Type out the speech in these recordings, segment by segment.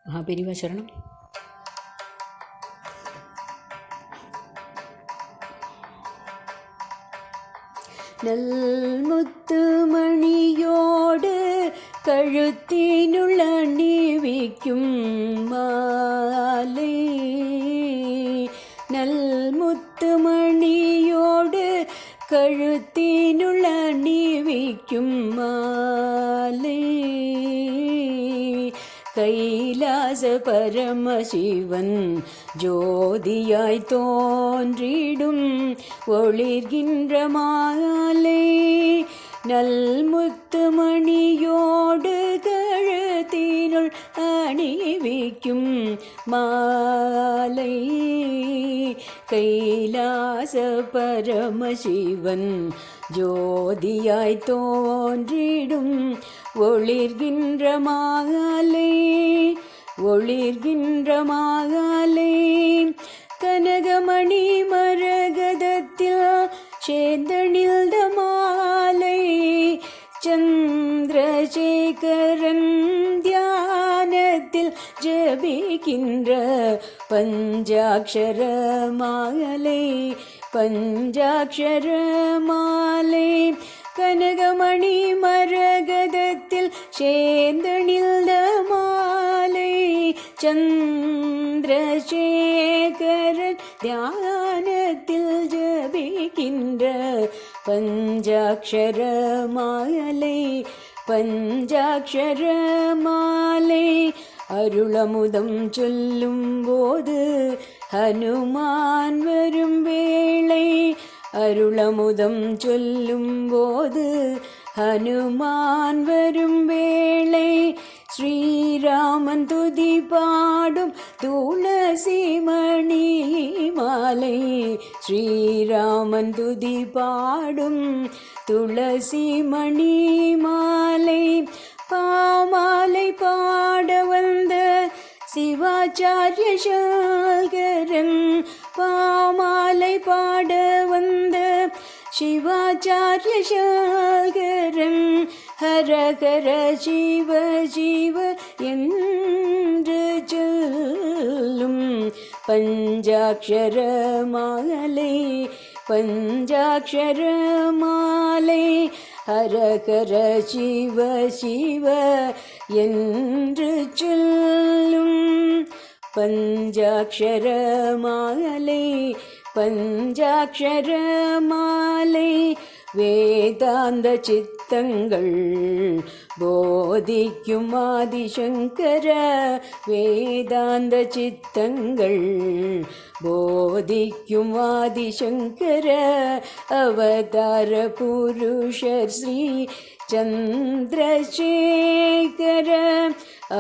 மகாபெரிவா சரணம். நல்முத்து மணியோடு கழுத்தினுள் அணிவிக்கும் மாலை, நல்முத்து மணியோடு கழுத்தினுள் அணிவிக்கும் மாலை, கைலாச பரமசிவன் ஜோதியாய் தோன்றிடும் ஒளிர்கின்ற மாலை, நல்முத்து மணியோடு கழுத்தினுள் அணிவிக்கும் மாலை, கைலாச பரமசிவன் ஜோதியாய் தோன்றிடும் ஒளிர்கின்ற மாலை, ஒளிர்கின்ற மாலை, கனகமணி மரகதத்தில் சேந்தணிந்த மாலை, சந்திரசேகரன் தியானத்தில் ஜபிக்கின்ற பஞ்சாட்சர மாலை, பஞ்சாட்சர மாலை, கனகமணி மரகதத்தில் சேந்தணிந்த மாலை, சந்திரசேகரன் தியானத்தில் ஜபிக்கின்ற பஞ்சாட்சர மாலை, பஞ்சாட்சர மாலை, அருளமுதம் சொல்லும் போது ஹனுமான் வரும் வேளை, அருளமுதம் சொல்லும் போது ஹனுமான் வரும் வேளை, ஸ்ரீராமன் துதி பாடும் துளசி மணி மாலை, ஸ்ரீராமன் துதி பாடும் துளசி மணி மாலை, பாமாலை பாட வந்த சிவாச்சாரிய சங்கரன், பாமாலை பாட வந்த சிவாச்சாரிய சங்கரன், ஹர ஹர ஜீவ ஜீவ என்று சொல்லும் பஞ்சாட்சர மாலை, பஞ்சாட்சர மாலை, ஹர ஹர சிவ சிவ என்று சொல்லும் பஞ்சாட்சர மாலை, பஞ்சாட்சர மாலை, வேதாந்த சித்தங்கள் போதிக்கும் ஆதிசங்கர, வேதாந்த சித்தங்கள் போதிக்கும் ஆதிசங்கர, அவதார புருஷர் ஸ்ரீ சந்திரசேகர,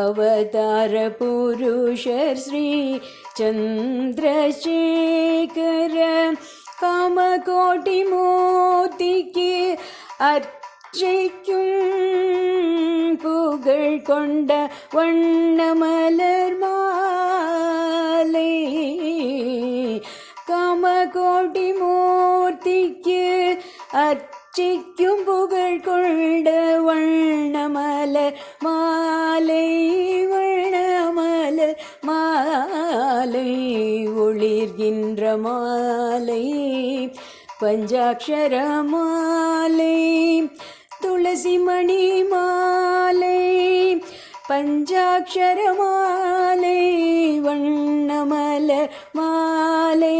அவதார புருஷர் ஸ்ரீ சந்திரசேகர, காமகோட்டி மூர்த்திக்கு அர்ச்சிக்கும் புகழ் கொண்ட வண்ணமலர் மாலை, காமகோட்டி மூர்த்திக்கு அர்ச்சிக்கும் புகழ் கொண்ட வண்ணமலர் மாலை, வண்ணமலர் மாலை, ஒளிர்கின்ற மாலை, பஞ்சாட்சர மாலை, துளசி மணி மாலை, பஞ்சாட்சர மாலை, வண்ணமலர் மாலை,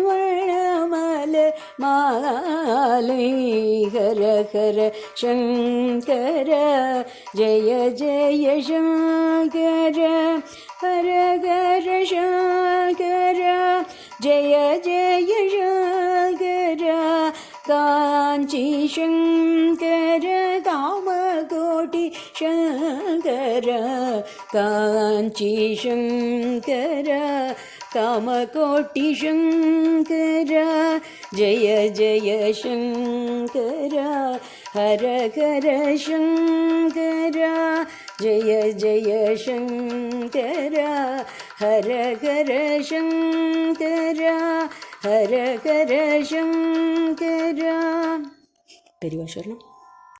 வண்ணமலர் மாலை, ஹர ஹர சங்கர ஜய ஜய சங்கர, ஹர ஹர சங்கர ஜய ஜய சங்கர, காஞ்சி சங்கர காமகோட்டி சங்கர, காஞ்சி சங்கர காமகோட்டி சங்கர, ஜய ஜய சங்கர, ஹர ஹர சங்கர, ஜய ஜய சங்கர, ஹர ஹர சங்கர, ஹர ஹர சங்கர. பெரியவா சரணம்.